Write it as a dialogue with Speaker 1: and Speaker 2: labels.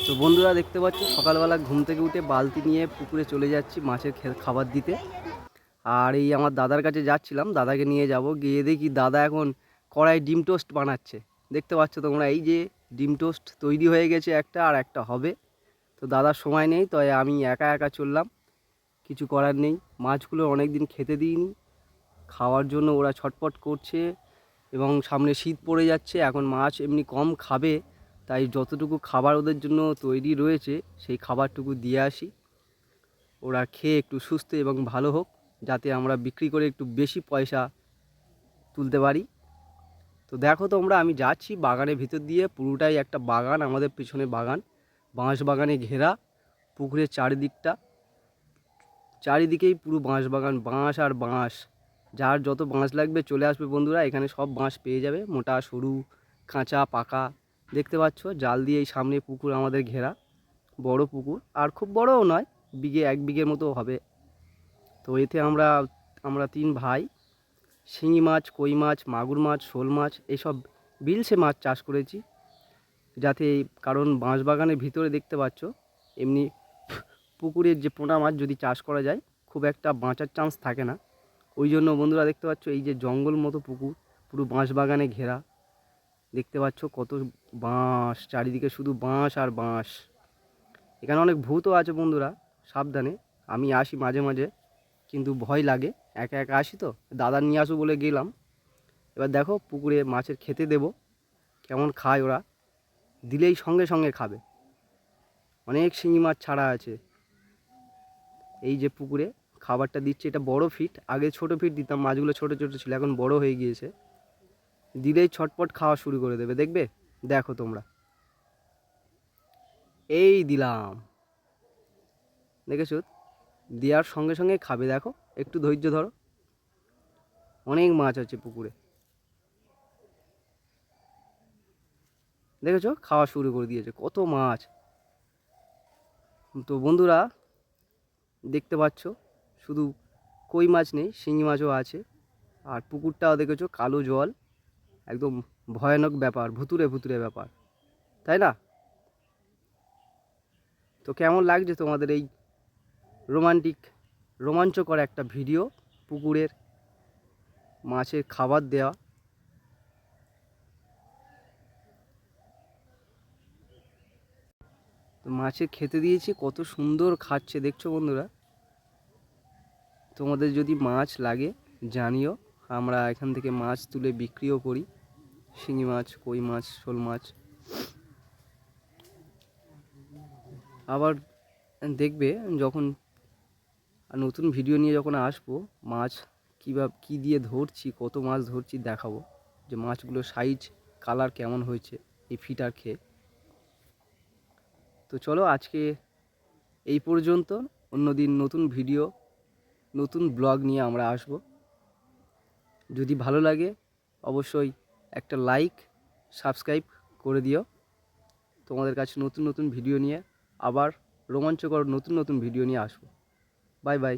Speaker 1: তো বন্ধুরা দেখতে পাচ্ছ সকালবেলা ঘুম থেকে উঠে বালতি নিয়ে পুকুরে চলে যাচ্ছি মাছের খাবার দিতে। আর এই আমার দাদার কাছে যাচ্ছিলাম, দাদাকে নিয়ে যাব, গিয়ে দেখি দাদা এখন কড়াই ডিম টোস্ট বানাচ্ছে। দেখতে পাচ্ছ তোমরা, এই যে ডিম টোস্ট তৈরি হয়ে গেছে, একটা আর একটা হবে। তো দাদার সময় নেই, তাই আমি একা একা চললাম, কিছু করার নেই। মাছগুলো অনেক দিন খেতে দিইনি, খাওয়ার জন্য ওরা ছটপট করছে এবং সামনে শীত পড়ে যাচ্ছে, এখন মাছ এমনি কম খাবে, তাই যতটুকু খাবার ওদের জন্য তৈরি রয়েছে সেই খাবারটুকু দিয়ে আসি, ওরা খেয়ে একটু সুস্থ এবং ভালো হোক, যাতে আমরা বিক্রি করে একটু বেশি পয়সা তুলতে পারি। তো দেখো তোমরা, আমি যাচ্ছি বাগানের ভিতর দিয়ে, পুরোটাই একটা বাগান, আমাদের পিছনে বাগান, বাঁশ বাগানে ঘেরা, পুকুরের চারিদিকেই পুরো বাঁশ বাগান, বাঁশ আর বাঁশ। যার যত বাঁশ লাগবে চলে আসবে বন্ধুরা, এখানে সব বাঁশ পেয়ে যাবে, মোটা সরু কাঁচা পাকা। দেখতে পাচ্ছ জাল দিয়ে এই সামনে পুকুর আমাদের ঘেরা, বড় পুকুর, আর খুব বড়ও নয়, এক বিঘের মতো হবে। তো এতে আমরা তিন ভাই শিঙি মাছ, কই মাছ, মাগুর মাছ, শোল মাছ, এইসব বিলসে মাছ চাষ করেছি, যাতে কারণ বাঁশবাগানের ভিতরে দেখতে পাচ্ছ এমনি পুকুরের যে পোনা মাছ যদি চাষ করা যায় খুব একটা বাঁচার চান্স থাকে না। ওই জন্য বন্ধুরা দেখতে পাচ্ছ এই যে জঙ্গল মতো পুকুর, পুরো বাঁশবাগানে ঘেরা। দেখতে পাচ্ছ কত বাঁশ, চারিদিকে শুধু বাঁশ আর বাঁশ। এখানে অনেক ভূতও আছে বন্ধুরা, সাবধানে। আমি আসি মাঝে মাঝে, কিন্তু ভয় লাগে, একা একা আসি তো, দাদা নিয়ে আসো বলে গেলাম। এবার দেখো পুকুরে মাছের খেতে দেব, কেমন খায় ওরা, দিলেই সঙ্গে সঙ্গে খাবে। অনেক শিঙি মাছ ছাড়া আছে এই যে পুকুরে, খাবারটা দিচ্ছে, এটা বড় ফিট, আগে ছোট ফিট দিতাম, মাছগুলো ছোট ছোট ছিল, এখন বড় হয়ে গিয়েছে, দিলেই ছটপট খাওয়া শুরু করে দেবে, দেখবে। দেখো তোমরা, এই দিলাম, দেখেছো, দেওয়ার সঙ্গে সঙ্গে খাবে। দেখো একটু ধৈর্য ধরো, অনেক মাছ আছে পুকুরে, দেখেছো খাওয়া শুরু করে দিয়েছে, কত মাছ। তো বন্ধুরা দেখতে পাচ্ছ শুধু কই মাছ নেই, শিঙি মাছও আছে। আর পুকুরটাও দেখেছো কালো জল, একদম ভয়ানক ব্যাপার, ভুতুরে ভুতুরে ব্যাপার, তাই না? তো কেমন লাগছে তোমাদের এই রোমান্টিক, রোমাঞ্চকর একটা ভিডিও, পুকুরের মাছের খাবার দেওয়া। তো মাছে খেতে দিয়েছি, কত সুন্দর খাচ্ছে দেখছো বন্ধুরা। তোমাদের যদি মাছ লাগে জানিও, আমরা এখান থেকে মাছ তুলে বিক্রিও করি, শিঙি মাছ, কই মাছ, শোল মাছ। আবার দেখবে যখন নতুন ভিডিও নিয়ে যখন আসবো, মাছ কী দিয়ে ধরছি, কত মাছ ধরছি দেখাবো, যে মাছগুলোর সাইজ কালার কেমন হয়েছে এই ফিটার খেয়ে। তো চলো আজকে এই পর্যন্ত, অন্যদিন নতুন ভিডিও, নতুন ব্লগ নিয়ে আমরা আসব। যদি ভালো লাগে অবশ্যই একটা লাইক, সাবস্ক্রাইব করে দিও। তোমাদের কাছে নতুন নতুন ভিডিও নিয়ে আবার রোমাঞ্চকর নতুন নতুন ভিডিও নিয়ে আসবো। Bye bye.